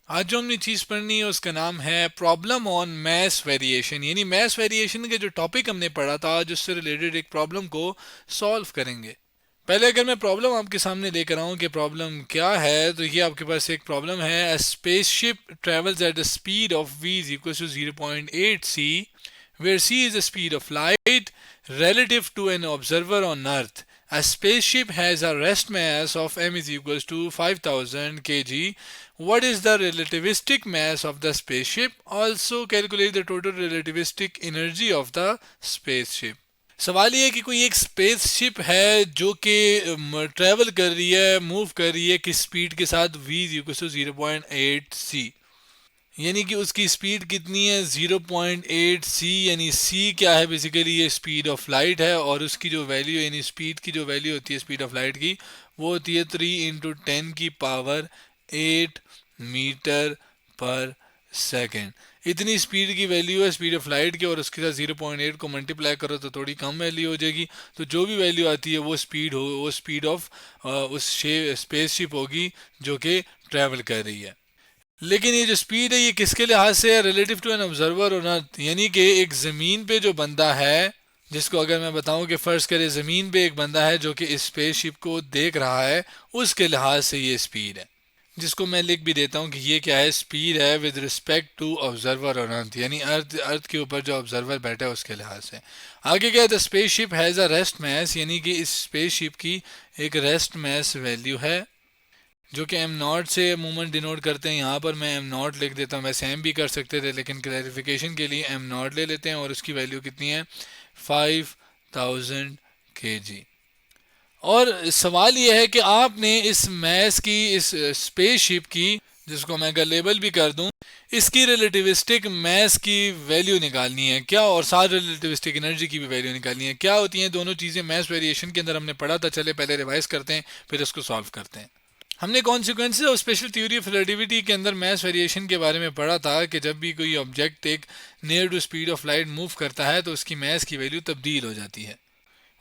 आज जो हमने चीज़ पढ़नी है उसका नाम है प्रॉब्लम ऑन मैस वेरिएशन, यानी मैस वेरिएशन के जो टॉपिक हमने पढ़ा था आज उससे रिलेटेड एक प्रॉब्लम को सॉल्व करेंगे। पहले अगर मैं प्रॉब्लम आपके सामने लेकर आऊँ कि प्रॉब्लम क्या है, तो ये आपके पास एक प्रॉब्लम है। A spaceship travels at the speed of v is equal to 0.8 c, where c is the speed of light relative to an observer on earth. A spaceship has a rest mass of m is equals to 5000 kg. What is the relativistic mass of the spaceship? Also calculate the total relativistic energy of the spaceship. सवाल ये है कि कोई एक spaceship है जो कि travel कर रही है, मूव कर रही है किस स्पीड के साथ, v इक्वल टू 0.8 c, यानी कि उसकी स्पीड कितनी है 0.8 c, यानी c क्या है, बेसिकली ये स्पीड ऑफ लाइट है और उसकी जो वैल्यू यानी स्पीड की जो वैल्यू होती है स्पीड ऑफ लाइट की वो होती है 3 × 10⁸ मीटर पर सेकेंड। इतनी स्पीड की वैल्यू है स्पीड ऑफ लाइट की और उसके साथ 0.8 को मल्टीप्लाई करो तो थोड़ी कम वैल्यू हो जाएगी। तो जो भी वैल्यू आती है वो स्पीड हो, वो स्पीड ऑफ उस स्पेसशिप होगी जो कि ट्रैवल कर रही है। लेकिन ये जो स्पीड है ये किसके लिहाज से है, रिलेटिव टू एन ऑब्जर्वर और अर्थ, यानी कि एक ज़मीन पे जो बंदा है, जिसको अगर मैं बताऊं कि फ़र्ज़ करें ज़मीन पे एक बंदा है जो कि इस स्पेसशिप को देख रहा है, उसके लिहाज से ये स्पीड है, जिसको मैं लिख भी देता हूं कि ये क्या है, स्पीड है विद रिस्पेक्ट टू ऑब्जर्वर और अर्थ, यानी अर्थ के ऊपर जो ऑब्जर्वर बैठा है उसके लिहाज से। आगे क्या है, the spaceship has a rest mass, यानी कि इस स्पेसशिप की एक रेस्ट मैस वैल्यू है जो कि एम नॉट से मूवमेंट डिनोट करते हैं। यहाँ पर मैं एम नॉट लिख देता हूँ, वैसे एम भी कर सकते थे लेकिन क्लैरिफिकेशन के लिए एम नॉट ले लेते हैं और उसकी वैल्यू कितनी है 5000 kg। और सवाल यह है कि आपने इस मैस की, इस स्पेसशिप की, जिसको मैं अगर लेबल भी कर दूं, इसकी रिलेटिविस्टिक मैस की वैल्यू निकालनी है क्या, और साथ रिलेटिविस्टिक एनर्जी की भी वैल्यू निकालनी है। क्या होती हैं दोनों चीज़ें मैस वेरिएशन के अंदर हमने पढ़ा था, चले पहले रिवाइज करते हैं फिर इसको सॉल्व करते हैं। हमने consequences of special theory of relativity के अंदर मैस वेरिएशन के बारे में पढ़ा था कि जब भी कोई ऑब्जेक्ट एक near to speed of light move करता है तो उसकी मैस की वैल्यू तब्दील हो जाती है।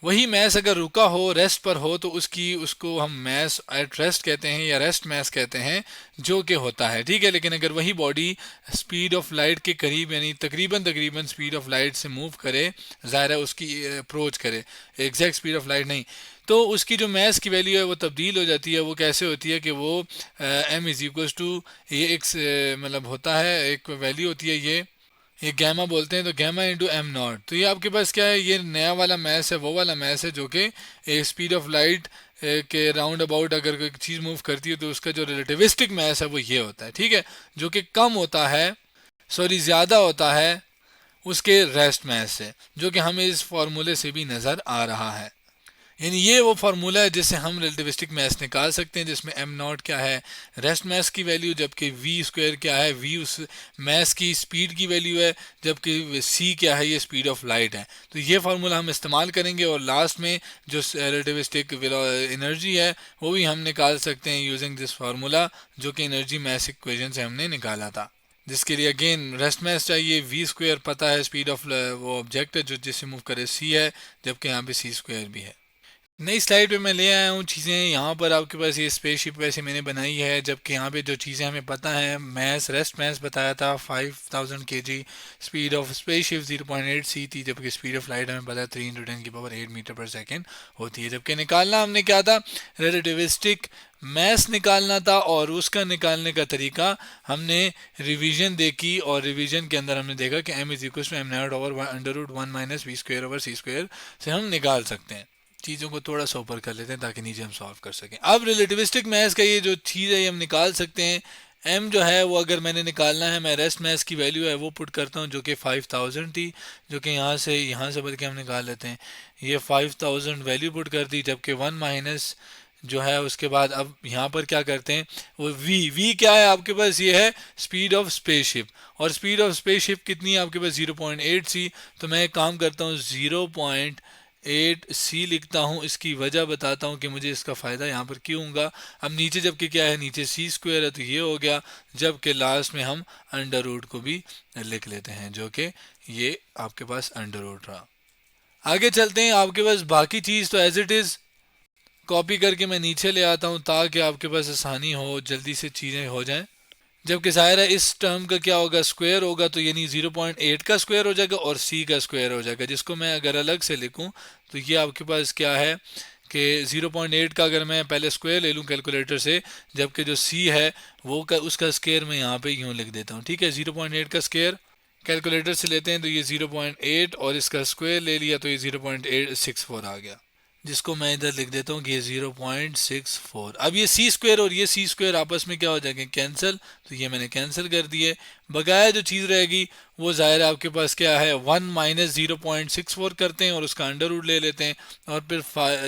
वही मैस अगर रुका हो, रेस्ट पर हो, तो उसको हम मैस एट रेस्ट कहते हैं या रेस्ट मैस कहते हैं, जो कि होता है, ठीक है। लेकिन अगर वही बॉडी स्पीड ऑफ लाइट के करीब यानी तकरीबन तकरीबन स्पीड ऑफ लाइट से मूव करे, ज़ाहिर है उसकी अप्रोच करे, एग्जैक्ट स्पीड ऑफ लाइट नहीं, तो उसकी जो मैस की वैल्यू है वो तब्दील हो जाती है। वो कैसे होती है कि वो एम इज़ इक्वल्स टू, ये एक मतलब होता है, एक वैल्यू होती है, ये गैमा बोलते हैं, तो गैमा इंटू एम नॉट। तो ये आपके पास क्या है, ये नया वाला मैस है, वो वाला मैस है जो कि स्पीड ऑफ लाइट के राउंड अबाउट अगर कोई चीज़ मूव करती है तो उसका जो रिलेटिविस्टिक मैस है वो ये होता है, ठीक है, जो कि कम होता है, सॉरी ज़्यादा होता है उसके रेस्ट मैस से, जो कि हमें इस फार्मूले से भी नज़र आ रहा है। यानी ये वो फार्मूला है जिससे हम रिलेटिविस्टिक मैस निकाल सकते हैं, जिसमें एम नॉट क्या है, रेस्ट मैस की वैल्यू, जबकि वी स्क्वायर क्या है, वी उस मैस की स्पीड की वैल्यू है, जबकि सी क्या है, ये स्पीड ऑफ लाइट है। तो ये फार्मूला हम इस्तेमाल करेंगे और लास्ट में जो रिलेटिविस्टिक एनर्जी है वो भी हम निकाल सकते हैं यूजिंग दिस फार्मूला, जो कि एनर्जी मैस इक्वेशन से हमने निकाला था, जिसके लिए अगेन रेस्ट मैस चाहिए, वी स्क्वायर पता है, स्पीड ऑफ वो ऑब्जेक्ट है जो जिससे मूव करे सी है, जबकि यहाँ पे सी स्क्वायर भी है। नई स्लाइड पे मैं ले आया हूँ चीज़ें, यहाँ पर आपके पास ये स्पेसशिप वैसे मैंने बनाई है, जबकि यहाँ पे जो चीज़ें हमें पता है, मैस रेस्ट मैस बताया था 5000 kg, speed of spaceship 0.8 c थी, जबकि स्पीड ऑफ लाइट हमें पता है 3 × 10⁸ मीटर पर सेकेंड होती है। जबकि निकालना हमने क्या था, रिलेटिविस्टिक मैस निकालना था, और उसका निकालने का तरीका हमने रिवीजन देखी, और रिवीजन के अंदर हमने देखा कि m is equal to M naught over √1 - v square over C square से हम निकाल सकते हैं। चीज़ों को थोड़ा सा ऊपर कर लेते हैं ताकि नीचे हम सॉल्व कर सकें। अब रिलेटिविस्टिक मैथ्स का ये जो चीज़ है ये हम निकाल सकते हैं। एम जो है वो अगर मैंने निकालना है, मैं रेस्ट मैथ्स की वैल्यू है वो पुट करता हूँ जो कि 5000 थी, जो कि यहाँ से बल्कि हम निकाल लेते हैं, ये 5000 वैल्यू पुट कर दी, जबकि 1 माइनस जो है उसके बाद अब यहाँ पर क्या करते हैं, वो वी क्या है आपके पास, ये है स्पीड ऑफ स्पेसशिप, और स्पीड ऑफ स्पेसशिप कितनी है आपके पास 0.8 सी। तो मैं एक काम करता हूँ 0.8 सी लिखता हूँ, इसकी वजह बताता हूँ कि मुझे इसका फ़ायदा यहाँ पर क्यों होगा। अब नीचे जबकि क्या है, नीचे सी स्क्वायर है तो ये हो गया, जबकि लास्ट में हम अंडर रूट को भी लिख लेते हैं, जो कि ये आपके पास अंडर रूट रहा। आगे चलते हैं, आपके पास बाकी चीज़ तो एज इट इज़ कॉपी करके मैं नीचे ले आता हूँ ताकि आपके पास आसानी हो, जल्दी से चीज़ें हो जाएं। जबकि ज़ाहिर है इस टर्म का क्या होगा, स्क्वायर होगा, तो यानी 0.8 का स्क्वायर हो जाएगा और c का स्क्वायर हो जाएगा, जिसको मैं अगर अलग से लिखूं तो ये आपके पास क्या है कि 0.8 का अगर मैं पहले स्क्वायर ले लूं कैलकुलेटर से, जबकि जो c है वो उसका स्क्वायर मैं यहाँ पे यूँ लिख देता हूँ। ठीक है, 0.8 का स्क्वायर कैलकुलेटर से लेते हैं तो ये 0.8 और इसका स्क्वायर ले लिया तो ये 0.864 आ गया, जिसको मैं इधर लिख देता हूँ कि ये 0.64। अब ये सी स्क्वायर और ये सी स्क्वायर आपस में क्या हो जाएंगे, कैंसिल, तो ये मैंने कैंसिल कर दिए। बकाया जो चीज़ रहेगी वो ज़ाहिर है आपके पास क्या है, 1 माइनस 0.64 करते हैं और उसका अंडर रूट ले लेते हैं और फिर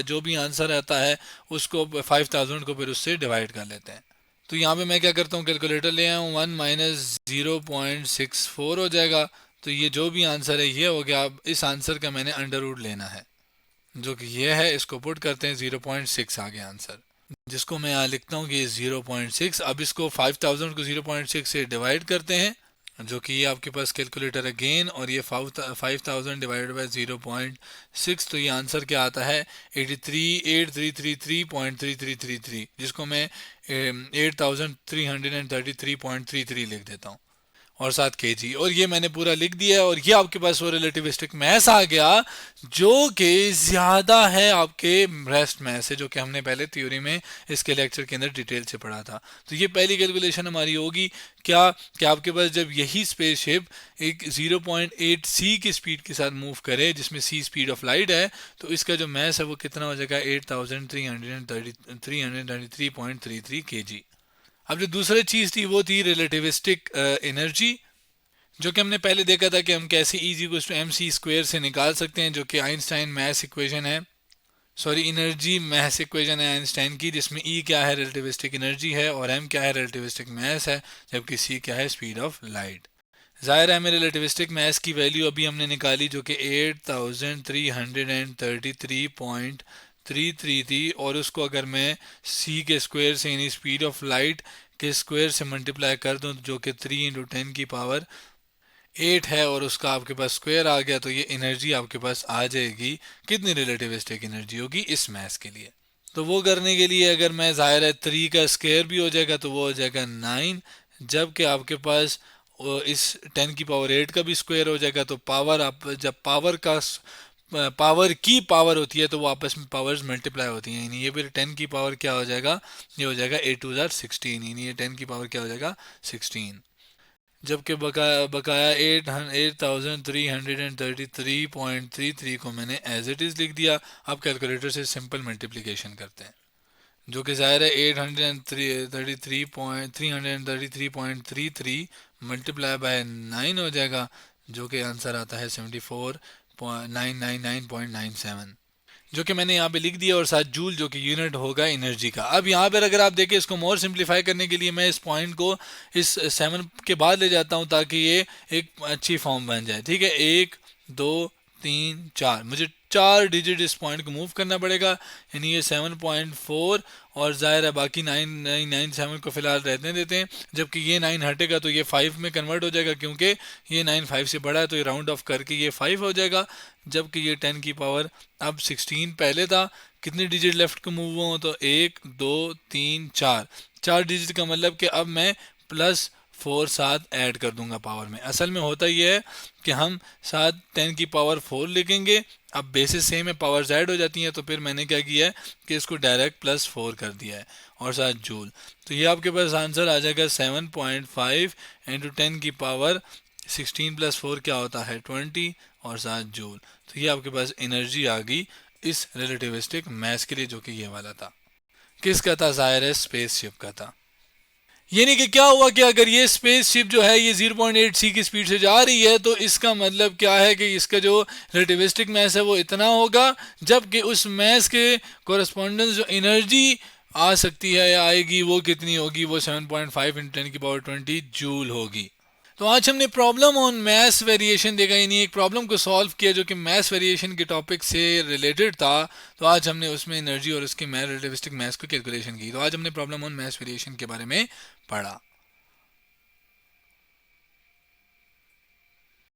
जो भी आंसर आता है उसको 5000 को फिर उससे डिवाइड कर लेते हैं। तो यहाँ पे मैं क्या करता हूँ, कैलकुलेटर ले आया हूँ, 1 माइनस 0.64 हो जाएगा, तो ये जो भी आंसर है ये हो गया। अब इस आंसर का मैंने अंडर रूट लेना है जो कि ये है, इसको पुट करते हैं, 0.6 आ गया आंसर, जिसको मैं यहाँ लिखता हूँ कि 0.6। अब इसको 5000 को 0.6 से डिवाइड करते हैं, जो कि ये आपके पास कैलकुलेटर अगेन, और ये 5000 डिवाइडेड बाय 0.6, तो ये आंसर क्या आता है 8333.3333, जिसको मैं 8333.33 लिख देता हूँ और साथ केजी, और ये मैंने पूरा लिख दिया है। और ये आपके पास वो रिलेटिविस्टिक मैथ्स आ गया जो कि ज़्यादा है आपके रेस्ट मैथ्स से, जो कि हमने पहले थ्योरी में इसके लेक्चर के अंदर डिटेल से पढ़ा था। तो ये पहली कैलकुलेशन हमारी होगी क्या कि आपके पास जब यही स्पेसशिप एक 0.8 सी की स्पीड के साथ मूव करे, जिसमें सी स्पीड ऑफ लाइट है, तो इसका जो मैस है वो कितना हो जाएगा 8333.33 kg। अब जो दूसरी चीज़ थी वो थी रिलेटिविस्टिक एनर्जी, जो कि हमने पहले देखा था कि हम कैसे E = mc स्क्वायर से निकाल सकते हैं, जो कि आइंस्टाइन मैथ्स इक्वेशन है, सॉरी एनर्जी मैथ्स इक्वेशन है आइंस्टाइन की, जिसमें E क्या है रिलेटिविस्टिक एनर्जी है और m क्या है रिलेटिविस्टिक मैथ्स है, जबकि c क्या है स्पीड ऑफ लाइट। ज़ाहिर है हमें रिलेटिविस्टिक मैथ्स की वैल्यू अभी हमने निकाली जो कि 8333.33 थी, और उसको अगर मैं c के स्क्वायर से यानी स्पीड ऑफ लाइट के स्क्वायर से मल्टीप्लाई कर दूं, जो कि 3 × 10 की पावर 8 है, और उसका आपके पास स्क्वायर आ गया, तो ये एनर्जी आपके पास आ जाएगी। कितनी रिलेटिविस्टिक एनर्जी होगी इस मैथ्स के लिए? तो वो करने के लिए अगर मैं ज़ाहिर है 3 का स्क्वायर भी हो जाएगा तो वो हो जाएगा 9, जबकि आपके पास इस 10 की पावर 8 का भी स्क्वायर हो जाएगा। तो पावर आप जब पावर की पावर होती है तो वो आपस में पावर्स मल्टीप्लाई होती हैं, यानी ये फिर 10 की पावर क्या हो जाएगा, ये हो जाएगा 8 × 16, यानी ये 10 की पावर क्या हो जाएगा 16, जबकि बकाया 8333.33 को मैंने एज इट इज़ लिख दिया। अब कैलकुलेटर से सिंपल मल्टीप्लिकेशन करते हैं, जो कि ज़ाहिर है 333.33 मल्टीप्लाई बाय 9 हो जाएगा, जो कि आंसर आता है 74,999.97, जो कि मैंने यहाँ पे लिख दिया, और साथ जूल जो कि यूनिट होगा एनर्जी का। अब यहाँ पर अगर आप देखें, इसको मोर सिंप्लीफाई करने के लिए मैं इस पॉइंट को इस 7 के बाद ले जाता हूँ ताकि ये एक अच्छी फॉर्म बन जाए। ठीक है, 1 2 3 4, मुझे 4 डिजिट इस पॉइंट को मूव करना पड़ेगा, यानी ये 7.4, और ज़ाहिर है बाकी 997 को फिलहाल रहने देते हैं, जबकि ये 9 हटेगा तो ये 5 में कन्वर्ट हो जाएगा, क्योंकि ये 9 5 से बड़ा है, तो ये राउंड ऑफ करके ये 5 हो जाएगा, जबकि ये 10 की पावर अब 16 पहले था। कितने डिजिट लेफ्ट को मूव हुआ, तो 1 2 3 4 डिजिट का मतलब कि अब मैं +4 साथ ऐड कर दूंगा पावर में। असल में होता यह है कि हम साथ 10 की पावर 4 लिखेंगे, अब बेसिस सेम है, पावर्स ऐड हो जाती हैं, तो फिर मैंने क्या किया है कि इसको डायरेक्ट +4 कर दिया है और साथ जूल। तो ये आपके पास आंसर आ जाएगा 7.5 × 10 की पावर 16 + 4 क्या होता है 20, और साथ जूल। तो ये आपके पास एनर्जी आ गई इस रिलेटिविस्टिक मैथ्स के लिए, जो कि ये वाला था। किसका था? ज़ाहिर है स्पेसशिप का था। यानी कि क्या हुआ कि अगर ये स्पेसशिप जो है ये 0.8 c की स्पीड से जा रही है, तो इसका मतलब क्या है कि इसका जो रिलेटिविस्टिक मैस है वो इतना होगा, जबकि उस मैस के कोरस्पॉन्डेंस जो एनर्जी आ सकती है या आएगी वो कितनी होगी, वो 7.5 × 10 की पावर 20 जूल होगी। तो आज हमने प्रॉब्लम ऑन मैस वेरिएशन देखा, यानी एक प्रॉब्लम को सॉल्व किया जो कि मैस वेरिएशन के टॉपिक से रिलेटेड था। तो आज हमने उसमें एनर्जी और उसकी रिलेटिविस्टिक मैस को कैलकुलेशन की। तो आज हमने प्रॉब्लम ऑन मैस वेरिएशन के बारे में पढ़ा।